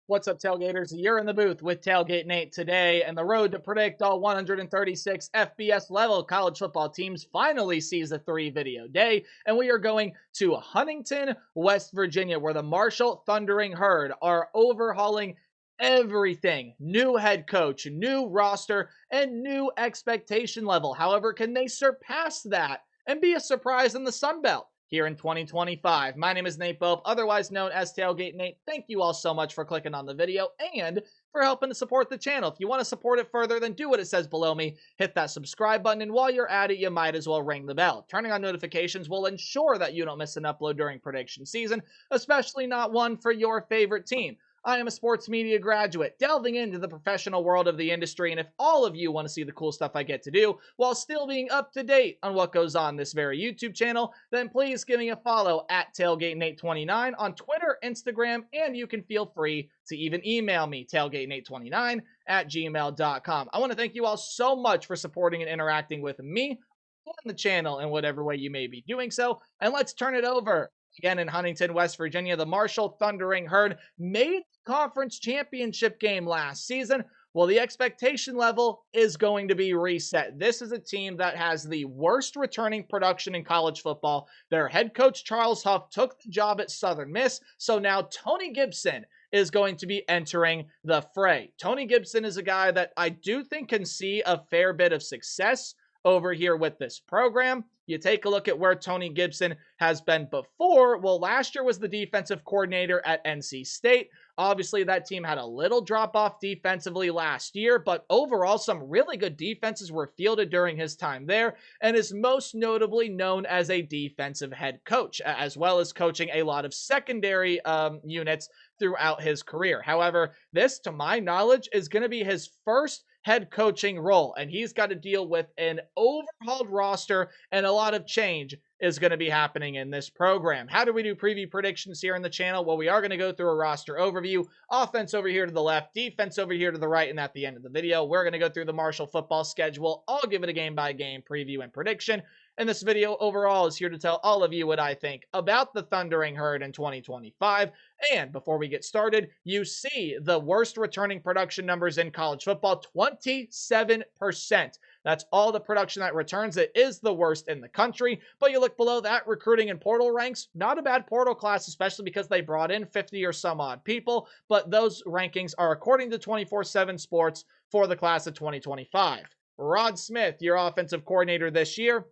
What's up, Tailgaters? You're in the booth with Tailgate Nate today, and the road to predict all 136 FBS level college football teams finally sees a 3-video day, and we are going to Huntington, West Virginia, where the Marshall Thundering Herd are overhauling everything. New head coach, new roster, and new expectation level. However, can they surpass that and be a surprise in the Sun Belt here in 2025? My name is Nate Bope, otherwise known as Tailgate Nate. Thank you all so much for clicking on the video and for helping to support the channel. If you want to support it further, then do what it says below me. Hit that subscribe button, and while you're at it, you might as well ring the bell. Turning on notifications will ensure that you don't miss an upload during prediction season, especially not one for your favorite team. I am a sports media graduate, delving into the professional world of the industry, and if all of you want to see the cool stuff I get to do while still being up to date on what goes on this very YouTube channel, then please give me a follow at TailgateNate29 on Twitter, Instagram, and you can feel free to even email me, tailgatenate29 at gmail.com. I want to thank you all so much for supporting and interacting with me on the channel in whatever way you may be doing so, and let's turn it over. Again, in Huntington, West Virginia, the Marshall Thundering Herd made the conference championship game last season. Well, the expectation level is going to be reset. This is a team that has the worst returning production in college football. Their head coach, Charles Huff, took the job at Southern Miss, so now Tony Gibson is going to be entering the fray. Tony Gibson is a guy that I do think can see a fair bit of success over here with this program. You take a look at where Tony Gibson has been before. Well, last year was the defensive coordinator at NC State. Obviously, that team had a little drop-off defensively last year, but overall, some really good defenses were fielded during his time there, and is most notably known as a defensive head coach, as well as coaching a lot of secondary units throughout his career. However, this, to my knowledge, is going to be his first head coaching role, and he's got to deal with an overhauled roster, and a lot of change is going to be happening in this program. How do we do preview predictions here in the channel? Well, we are going to go through a roster overview, offense over here to the left, defense over here to the right, and at the end of the video, we're going to go through the Marshall football schedule. I'll give it a game-by-game preview and prediction. And this video overall is here to tell all of you what I think about the Thundering Herd in 2025. And before we get started, you see the worst returning production numbers in college football, 27%. That's all the production that returns. It is the worst in the country. But you look below that, recruiting and portal ranks, not a bad portal class, especially because they brought in 50 or some odd people. But those rankings are according to 24/7 Sports for the class of 2025. Rod Smith, your offensive coordinator this year,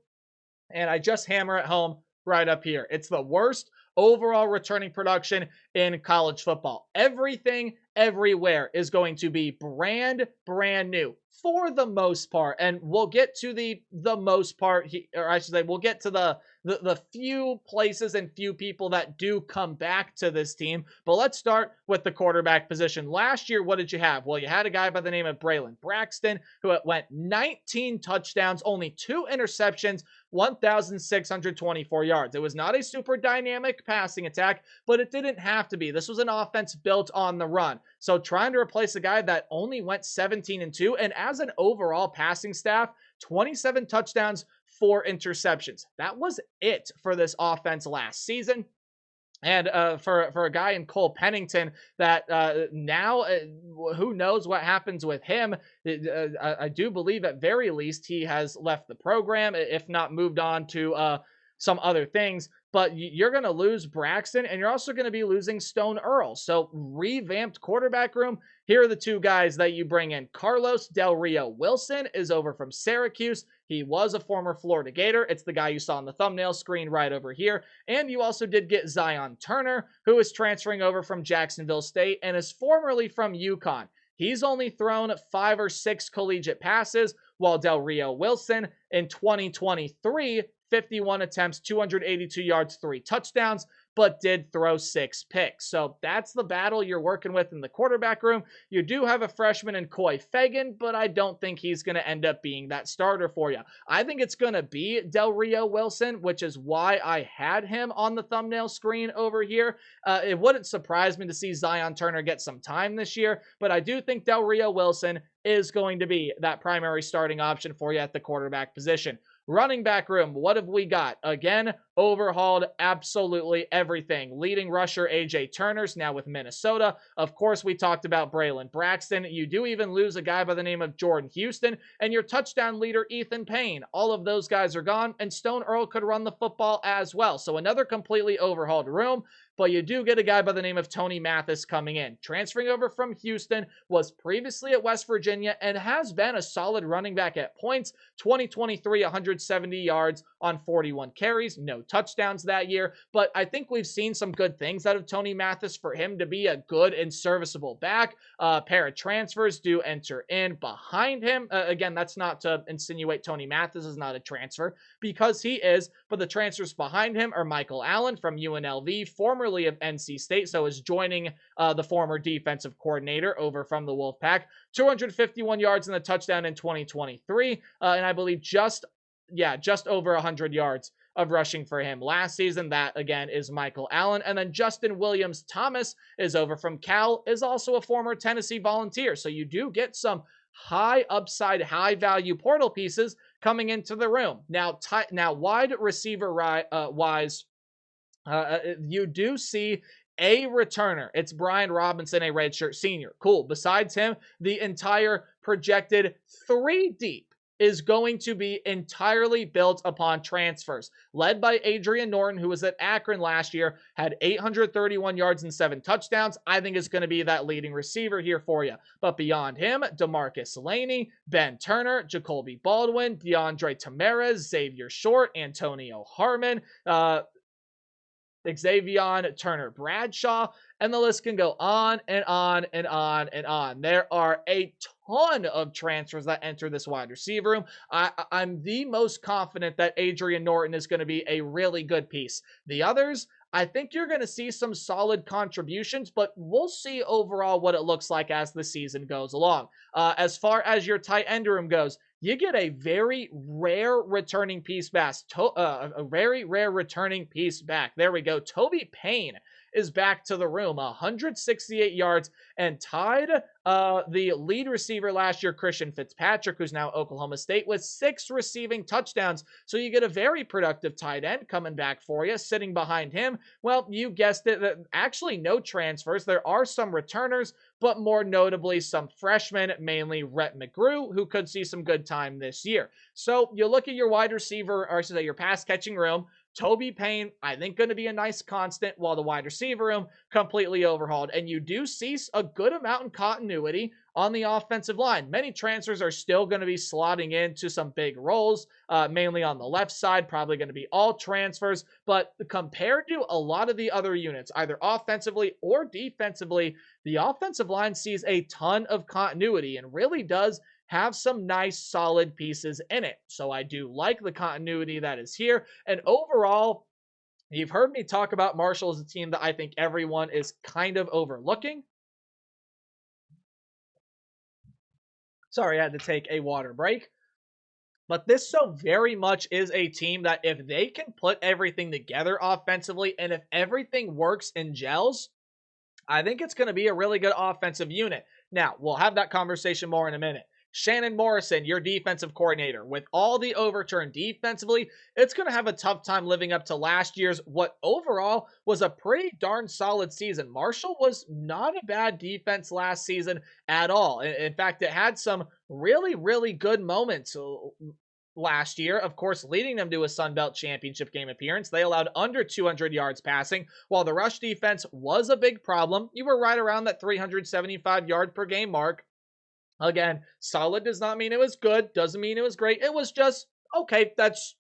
and I just hammer it home right up here. It's the worst overall returning production in college football. Everything, everywhere is going to be brand new for the most part. And we'll get to the most part, or I should say, we'll get to the few places and few people that do come back to this team. But let's start with the quarterback position. Last year, what did you have? Well, you had a guy by the name of Braylon Braxton, who went 19 touchdowns, only 2 interceptions, 1,624 yards. It was not a super dynamic passing attack, but it didn't have to be. This was an offense built on the run. So trying to replace a guy that only went 17-2, and as an overall passing staff, 27 touchdowns, 4 interceptions. That was it for this offense last season. And for a guy in Cole Pennington that now, who knows what happens with him. I do believe at very least he has left the program, if not moved on to some other things. But you're going to lose Braxton, and you're also going to be losing Stone Earl. So revamped quarterback room. Here are the two guys that you bring in. Carlos Del Rio Wilson is over from Syracuse. He was a former Florida Gator. It's the guy you saw on the thumbnail screen right over here. And you also did get Zion Turner, who is transferring over from Jacksonville State and is formerly from UConn. He's only thrown 5 or 6 collegiate passes, while Del Rio Wilson in 2023, 51 attempts, 282 yards, 3 touchdowns, but did throw 6 picks. So that's the battle you're working with in the quarterback room. You do have a freshman in Coy Fagan, but I don't think he's going to end up being that starter for you. I think it's going to be Del Rio Wilson, which is why I had him on the thumbnail screen over here. It wouldn't surprise me to see Zion Turner get some time this year, but I do think Del Rio Wilson is going to be that primary starting option for you at the quarterback position. Running back room, what have we got? Again, overhauled absolutely everything. Leading rusher AJ Turner's now with Minnesota. Of course, we talked about Braylon Braxton. You do even lose a guy by the name of Jordan Houston, and your touchdown leader Ethan Payne. All of those guys are gone, and Stone Earl could run the football as well. So another completely overhauled room. But you do get a guy by the name of Tony Mathis coming in. Transferring over from Houston, was previously at West Virginia, and has been a solid running back at points. 2023, 170 yards on 41 carries, no touchdowns that year. But I think we've seen some good things out of Tony Mathis for him to be a good and serviceable back. A pair of transfers do enter in behind him. Again, that's not to insinuate Tony Mathis is not a transfer, because he is, but the transfers behind him are Michael Allen from UNLV, formerly of NC State, so is joining the former defensive coordinator over from the Wolfpack. 251 yards and a touchdown in 2023, and I believe just over 100 yards of rushing for him last season. That, again, is Michael Allen. And then Justin Williams-Thomas is over from Cal, is also a former Tennessee Volunteer. So you do get some high upside, high value portal pieces coming into the room. Now wide receiver wise, you do see a returner. It's Brian Robinson, a redshirt senior. Cool. Besides him, the entire projected 3 deep is going to be entirely built upon transfers. Led by Adrian Norton, who was at Akron last year, had 831 yards and 7 touchdowns. I think is going to be that leading receiver here for you. But beyond him, DeMarcus Laney, Ben Turner, Jacoby Baldwin, DeAndre Tamarez, Xavier Short, Antonio Harmon, Xavier Turner Bradshaw, and the list can go on and on and on and on. There are a ton of transfers that enter this wide receiver room. I'm the most confident that Adrian Norton is going to be a really good piece. The others, I think you're going to see some solid contributions, but we'll see overall what it looks like as the season goes along. As far as your tight end room goes, you get a very rare returning piece back. A very rare returning piece back. There we go. Toby Payne is back to the room. 168 yards, and tied the lead receiver last year, Christian Fitzpatrick, who's now Oklahoma State, with 6 receiving touchdowns. So you get a very productive tight end coming back for you. Sitting behind him, well, you guessed it, actually no transfers. There are some returners, but more notably some freshmen, mainly Rhett McGrew, who could see some good time this year. So you look at your wide receiver, or I should say your pass catching room. Toby Payne, I think, going to be a nice constant, while the wide receiver room completely overhauled. And you do see a good amount in continuity on the offensive line. Many transfers are still going to be slotting into some big roles, mainly on the left side, probably going to be all transfers. But compared to a lot of the other units, either offensively or defensively, the offensive line sees a ton of continuity and really does have some nice solid pieces in it. So I do like the continuity that is here. And overall, you've heard me talk about Marshall as a team that I think everyone is kind of overlooking. Sorry, I had to take a water break. But this so very much is a team that if they can put everything together offensively, and if everything works and gels, I think it's going to be a really good offensive unit. Now, we'll have that conversation more in a minute. Shannon Morrison, your defensive coordinator, with all the overturn defensively, it's going to have a tough time living up to last year's, what overall was a pretty darn solid season. Marshall was not a bad defense last season at all. In fact, it had some really, really good moments last year, of course, leading them to a Sun Belt Championship game appearance. They allowed under 200 yards passing. While the rush defense was a big problem, you were right around that 375 yard per game mark. Again, solid does not mean it was good, doesn't mean it was great. It was just, okay, that's,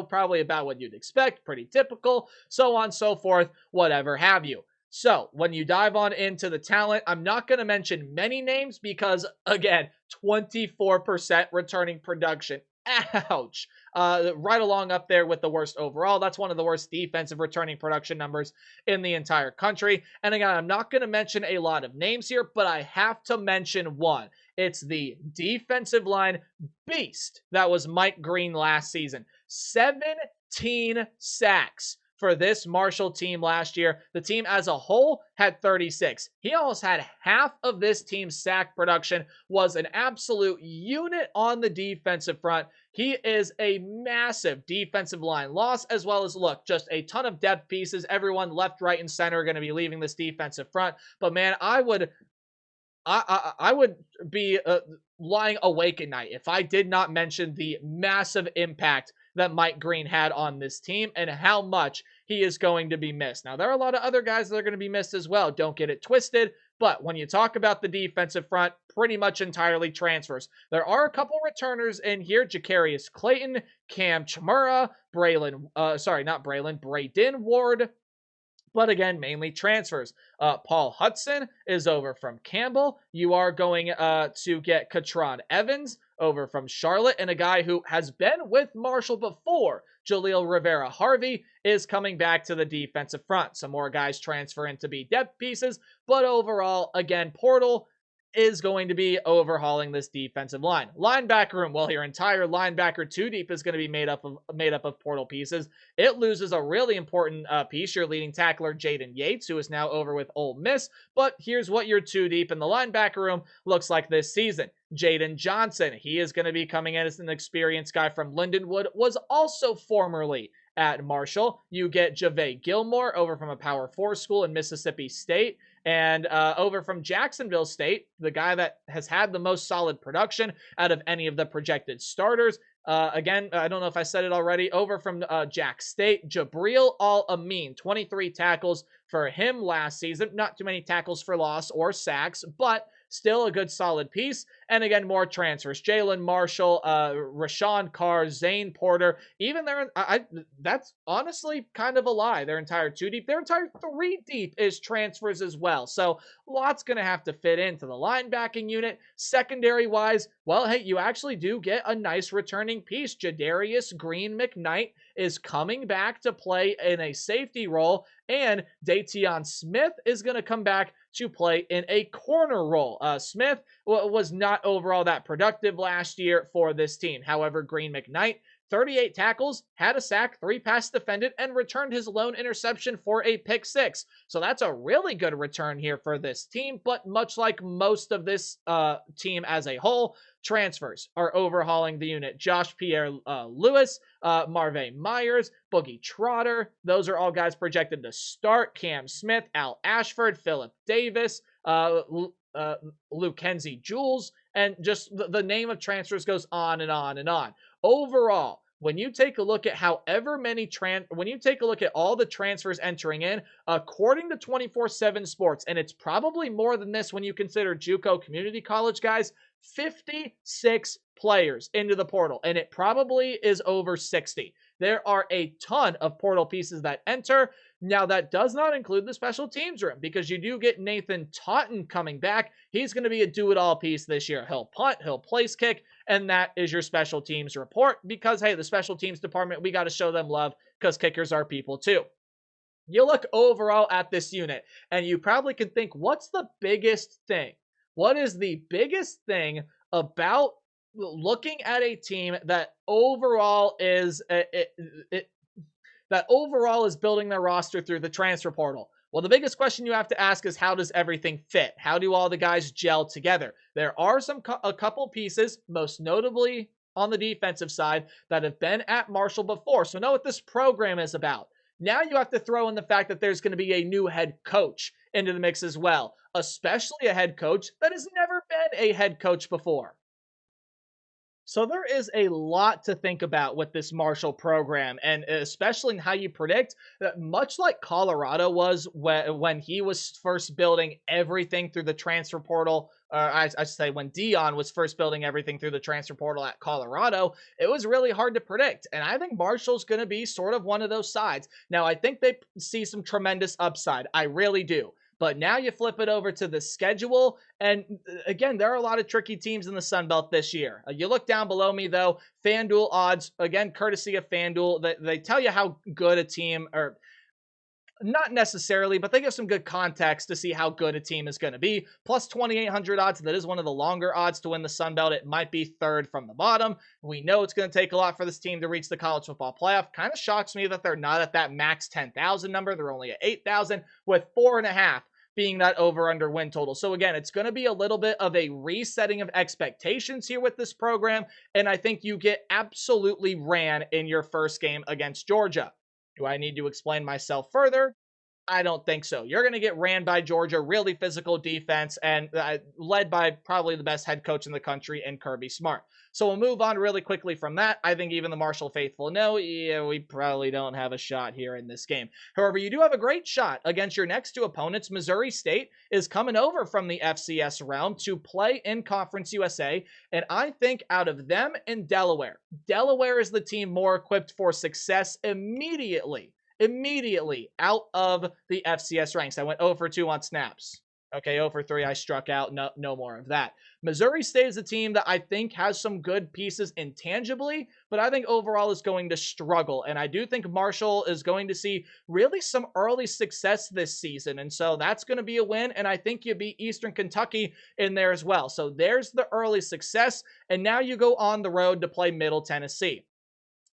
probably about what you'd expect, pretty typical, so on, so forth, whatever have you. So, when you dive on into the talent, I'm not going to mention many names because, again, 24% returning production. Ouch. Right along up there with the worst overall. That's one of the worst defensive returning production numbers in the entire country. And again, I'm not going to mention a lot of names here, but I have to mention one. It's the defensive line beast that was Mike Green last season. 17 sacks for this Marshall team last year. The team as a whole had 36. He almost had half of this team's sack production, was an absolute unit on the defensive front. He is a massive defensive line loss, as well as, look, just a ton of depth pieces. Everyone left, right, and center are going to be leaving this defensive front. But man, I would be lying awake at night if I did not mention the massive impact that Mike Green had on this team and how much he is going to be missed. Now, there are a lot of other guys that are going to be missed as well. Don't get it twisted. But when you talk about the defensive front, pretty much entirely transfers. There are a couple returners in here. Jacarius Clayton, Cam Chamura, Braden Ward, but again, mainly transfers. Paul Hudson is over from Campbell. You are going to get Katron Evans over from Charlotte, and a guy who has been with Marshall before, Jaleel Rivera-Harvey, is coming back to the defensive front. Some more guys transfer in to be depth pieces, but overall, again, portal is going to be overhauling this defensive line. Linebacker room, well, your entire linebacker two deep is going to be made up of portal pieces. It loses a really important piece, your leading tackler, Jaden Yates, who is now over with Ole Miss. But here's what your two deep in the linebacker room looks like this season. Jaden Johnson, he is going to be coming in as an experienced guy from Lindenwood, was also formerly at Marshall. You get Jave Gilmore over from a Power 4 school in Mississippi State. And over from Jacksonville State, the guy that has had the most solid production out of any of the projected starters. Again, I don't know if I said it already. Over from Jack State, Jabril Al-Amin, 23 tackles for him last season. Not too many tackles for loss or sacks, but still a good solid piece. And again, more transfers. Jalen Marshall, Rashawn Carr, Zane Porter. Even there, that's honestly kind of a lie. Their entire two deep, their entire three deep is transfers as well. So lots going to have to fit into the linebacking unit. Secondary wise, well, hey, you actually do get a nice returning piece. Jadarius Green McKnight is coming back to play in a safety role, and Dateon Smith is going to come back to play in a corner role. Smith was not overall that productive last year for this team. However, Green McKnight, 38 tackles, had a sack, 3 pass defended, and returned his lone interception for a pick 6. So that's a really good return here for this team, but much like most of this team as a whole, transfers are overhauling the unit. Josh Pierre Lewis, Marvay Myers, Boogie Trotter, those are all guys projected to start. Cam Smith, Al Ashford, Philip Davis, Lukenzie Jules, and just the name of transfers goes on and on and on. Overall, when you take a look at when you take a look at all the transfers entering in, according to 24/7 Sports, and it's probably more than this when you consider JUCO community college guys, 56 players into the portal, and it probably is over 60. There are a ton of portal pieces that enter. Now, that does not include the special teams room, because you do get Nathan Totten coming back. He's going to be a do-it-all piece this year. He'll punt, he'll place kick, and that is your special teams report, because, hey, the special teams department, we got to show them love, because kickers are people too. You look overall at this unit, and you probably can think, what's the biggest thing? What is the biggest thing about looking at a team that overall is building their roster through the transfer portal? Well, the biggest question you have to ask is, how does everything fit? How do all the guys gel together? There are a couple pieces, most notably on the defensive side, that have been at Marshall before, so know what this program is about. Now you have to throw in the fact that there's going to be a new head coach into the mix as well, especially a head coach that has never been a head coach before. So there is a lot to think about with this Marshall program, and especially in how you predict that, much like Colorado was when he was first building everything through the transfer portal, I should say when Dion was first building everything through the transfer portal at Colorado, it was really hard to predict. And I think Marshall's going to be sort of one of those sides. Now, I think they see some tremendous upside. I really do. But now you flip it over to the schedule, and again, there are a lot of tricky teams in the Sun Belt this year. You look down below me, though, FanDuel odds, again, courtesy of FanDuel, they tell you how good a team, or Not necessarily, but they give some good context to see how good a team is going to be. Plus 2,800 odds. That is one of the longer odds to win the Sun Belt. It might be third from the bottom. We know it's going to take a lot for this team to reach the college football playoff. Kind of shocks me that they're not at that max 10,000 number. They're only at 8,000 with 4.5 being that over under win total. So again, it's going to be a little bit of a resetting of expectations here with this program. And I think you get absolutely ran in your first game against Georgia. Do I need to explain myself further? I don't think so. You're going to get ran by Georgia, really physical defense, and led by probably the best head coach in the country in Kirby Smart. So we'll move on really quickly from that. I think even the Marshall faithful know, yeah, we probably don't have a shot here in this game. However, you do have a great shot against your next two opponents. Missouri State is coming over from the FCS realm to play in Conference USA, and I think out of them and Delaware, Delaware is the team more equipped for success immediately out of the FCS ranks. I went 0 for 2 on snaps. Okay, 0 for 3, I struck out. No more of that. Missouri State is a team that I think has some good pieces intangibly, but I think overall is going to struggle. And I do think Marshall is going to see really some early success this season. And so that's going to be a win. And I think you beat Eastern Kentucky in there as well. So there's the early success. And now you go on the road to play Middle Tennessee.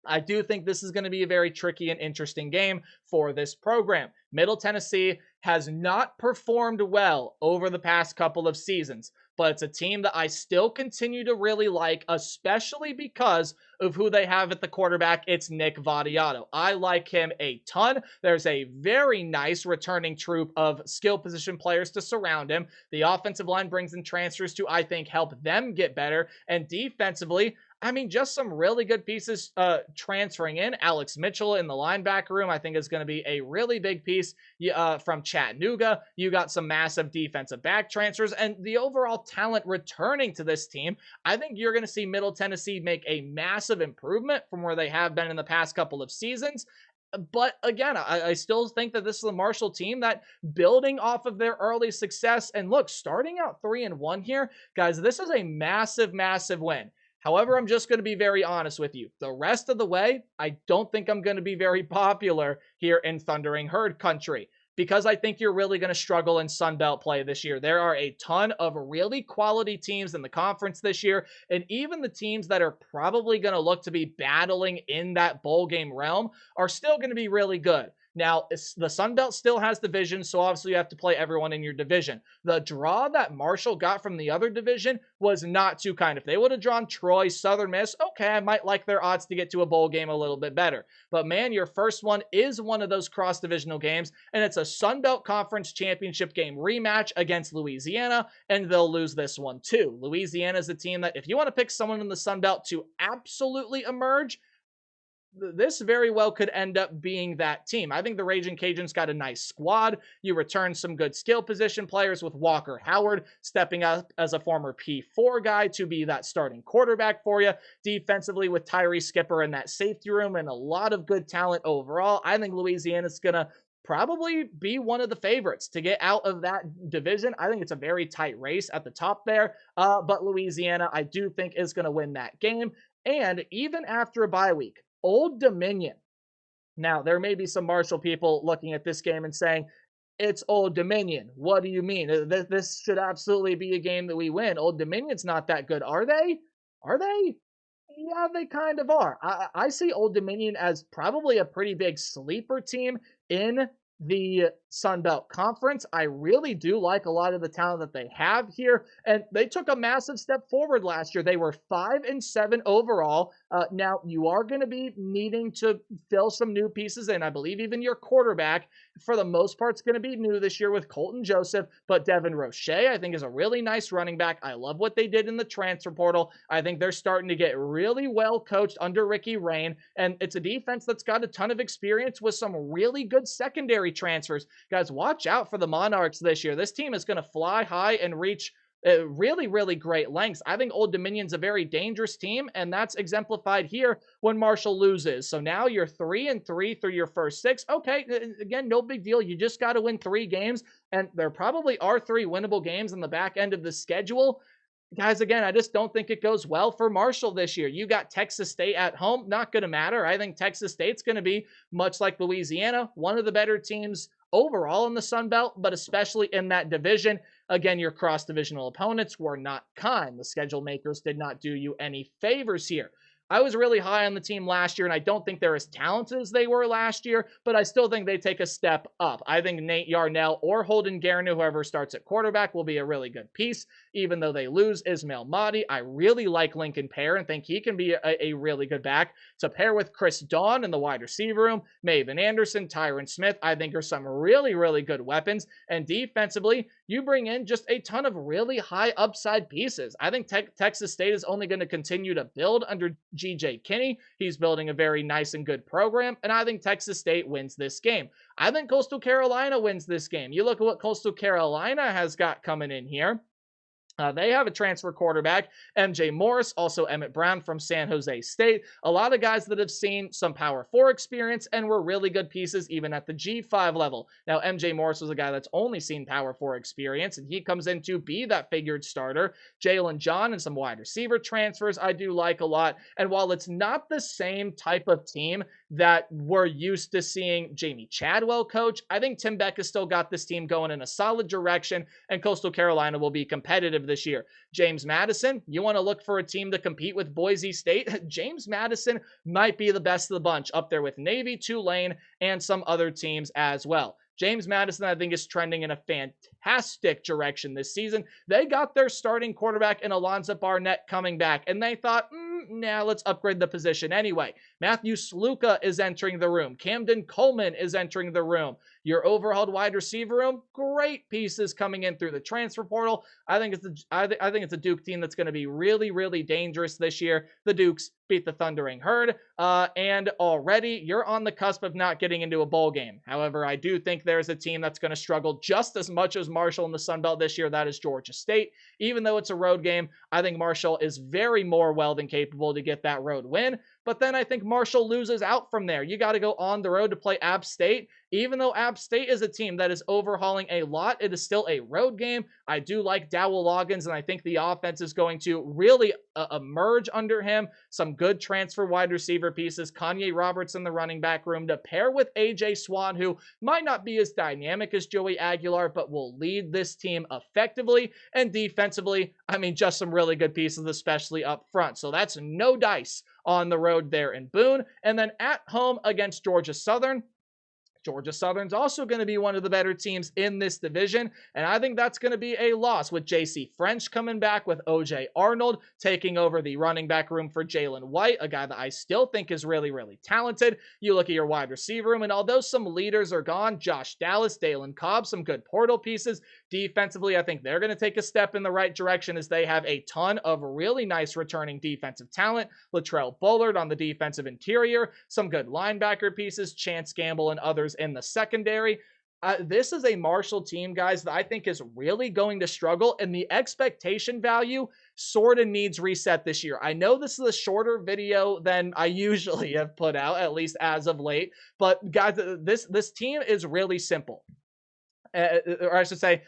I do think this is going to be a very tricky and interesting game for this program. Middle Tennessee has not performed well over the past couple of seasons, but it's a team that I still continue to really like, especially because of who they have at the quarterback. It's Nick Vattiato. I like him a ton. There's a very nice returning troop of skill position players to surround him. The offensive line brings in transfers to, I think, help them get better. And defensively, I mean, just some really good pieces transferring in. Alex Mitchell in the linebacker room, I think, is going to be a really big piece from Chattanooga. You got some massive defensive back transfers, and the overall talent returning to this team. I think you're going to see Middle Tennessee make a massive improvement from where they have been in the past couple of seasons. But again, I still think that this is a Marshall team that, building off of their early success, and look, starting out 3-1 here, guys, this is a massive, massive win. However, I'm just going to be very honest with you. The rest of the way, I don't think I'm going to be very popular here in Thundering Herd country, because I think you're really going to struggle in Sun Belt play this year. There are a ton of really quality teams in the conference this year, and even the teams that are probably going to look to be battling in that bowl game realm are still going to be really good. Now, the Sun Belt still has divisions, so obviously you have to play everyone in your division. The draw that Marshall got from the other division was not too kind. If they would have drawn Troy, Southern Miss, okay, I might like their odds to get to a bowl game a little bit better. But man, your first one is one of those cross-divisional games, and it's a Sun Belt Conference Championship game rematch against Louisiana, and they'll lose this one too. Louisiana is a team that, if you want to pick someone in the Sun Belt to absolutely emerge, this very well could end up being that team. I think the Raging Cajuns got a nice squad. You return some good skill position players with Walker Howard stepping up as a former P4 guy to be that starting quarterback for you. Defensively with Tyree Skipper in that safety room and a lot of good talent overall. I think Louisiana's going to probably be one of the favorites to get out of that division. I think it's a very tight race at the top there, but Louisiana, I do think, is going to win that game. And even after a bye week, Old Dominion. Now, there may be some Marshall people looking at this game and saying, it's Old Dominion. What do you mean? This should absolutely be a game that we win. Old Dominion's not that good. Are they? Are they? Yeah, they kind of are. I see Old Dominion as probably a pretty big sleeper team in the Sun Belt Conference. I really do like a lot of the talent that they have here, and they took a massive step forward last year. They were 5-7 overall. Now you are going to be needing to fill some new pieces in. I believe even your quarterback, for the most part, is going to be new this year with Colton Joseph, but Devin Roche, I think, is a really nice running back. I love what they did in the transfer portal. I think they're starting to get really well coached under Ricky Rain, and it's a defense that's got a ton of experience with some really good secondary transfers. Guys, watch out for the Monarchs this year. This team is going to fly high and reach really, really great lengths. I think Old Dominion's a very dangerous team, and that's exemplified here when Marshall loses. So now you're 3-3 through your first 6. Okay, again, no big deal. You just got to win 3 games, and there probably are 3 winnable games in the back end of the schedule. Guys, again, I just don't think it goes well for Marshall this year. You got Texas State at home. Not going to matter. I think Texas State's going to be, much like Louisiana, one of the better teams overall in the Sun Belt, but especially in that division. Again, your cross-divisional opponents were not kind. The schedule makers did not do you any favors here. I was really high on the team last year, and I don't think they're as talented as they were last year, but I still think they take a step up. I think Nate Yarnell or Holden Garanu, whoever starts at quarterback, will be a really good piece, even though they lose Ismail Mahdi. I really like Lincoln Pear and think he can be a really good back. To pair with Chris Dawn in the wide receiver room, Maven Anderson, Tyron Smith, I think are some really, really good weapons. And defensively, you bring in just a ton of really high upside pieces. I think Texas State is only going to continue to build under GJ Kinney. He's building a very nice and good program, and I think Texas State wins this game. I think Coastal Carolina wins this game. You look at what Coastal Carolina has got coming in here. They have a transfer quarterback, MJ Morris, also Emmett Brown from San Jose State. A lot of guys that have seen some Power 4 experience and were really good pieces even at the G5 level. Now, MJ Morris was a guy that's only seen Power 4 experience, and he comes in to be that figured starter. Jalen John and some wide receiver transfers I do like a lot. And while it's not the same type of team that we're used to seeing Jamie Chadwell coach, I think Tim Beck has still got this team going in a solid direction, and Coastal Carolina will be competitive this year. James Madison, you want to look for a team to compete with Boise State? James Madison might be the best of the bunch, up there with Navy, Tulane, and some other teams as well. James Madison, I think, is trending in a fantastic direction this season. They got their starting quarterback in Alonzo Barnett coming back, and they thought, nah, let's upgrade the position anyway. Matthew Sluka is entering the room. Camden Coleman is entering the room. Your overhauled wide receiver room, great pieces coming in through the transfer portal. I think it's a Duke team that's going to be really, really dangerous this year. The Dukes beat the Thundering Herd, and already you're on the cusp of not getting into a bowl game. However, I do think there's a team that's going to struggle just as much as Marshall in the Sun Belt this year. That is Georgia State. Even though it's a road game, I think Marshall is very more well than capable to get that road win. But then I think Marshall loses out from there. You got to go on the road to play App State. Even though App State is a team that is overhauling a lot, it is still a road game. I do like Dowell Loggins, and I think the offense is going to really emerge under him. Some good transfer wide receiver pieces. Kanye Roberts in the running back room to pair with AJ Swan, who might not be as dynamic as Joey Aguilar, but will lead this team effectively. And defensively, I mean, just some really good pieces, especially up front. So that's no dice on the road there in Boone. And then at home against Georgia Southern. Georgia Southern's also going to be one of the better teams in this division, and I think that's going to be a loss with J.C. French coming back, with O.J. Arnold taking over the running back room for Jalen White, a guy that I still think is really, really talented. You look at your wide receiver room, and although some leaders are gone, Josh Dallas, Dalen Cobb, some good portal pieces. Defensively, I think they're going to take a step in the right direction as they have a ton of really nice returning defensive talent. Latrell Bullard on the defensive interior, some good linebacker pieces, Chance Gamble and others in the secondary. This is a Marshall team, guys, that I think is really going to struggle, and the expectation value sort of needs reset this year. I know this is a shorter video than I usually have put out, at least as of late, but guys, this team is really simple. Or I should say,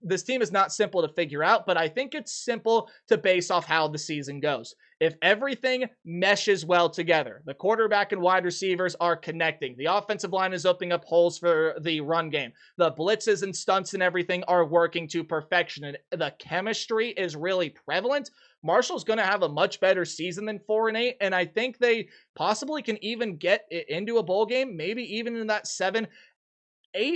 this team is not simple to figure out, but I think it's simple to base off how the season goes. If everything meshes well together, the quarterback and wide receivers are connecting, the offensive line is opening up holes for the run game, the blitzes and stunts and everything are working to perfection, and the chemistry is really prevalent, Marshall's going to have a much better season than 4-8, and I think they possibly can even get into a bowl game, maybe even in that 7-8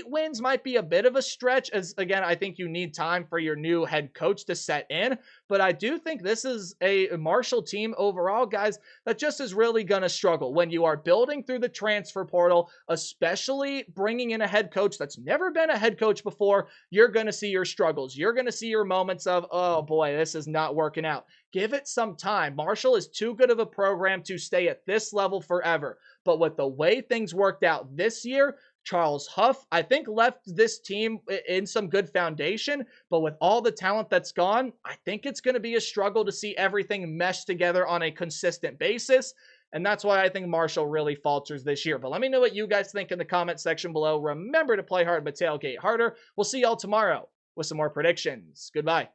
wins might be a bit of a stretch, as again, I think you need time for your new head coach to set in, but I do think this is a Marshall team overall, guys, that just is really going to struggle when you are building through the transfer portal, especially bringing in a head coach that's never been a head coach before. You're going to see your struggles. You're going to see your moments of, oh boy, this is not working out. Give it some time. Marshall is too good of a program to stay at this level forever, but with the way things worked out this year, Charles Huff, I think, left this team in some good foundation, but with all the talent that's gone, I think it's going to be a struggle to see everything mesh together on a consistent basis, and that's why I think Marshall really falters this year. But let me know what you guys think in the comment section below. Remember to play hard, but tailgate harder. We'll see y'all tomorrow with some more predictions. Goodbye.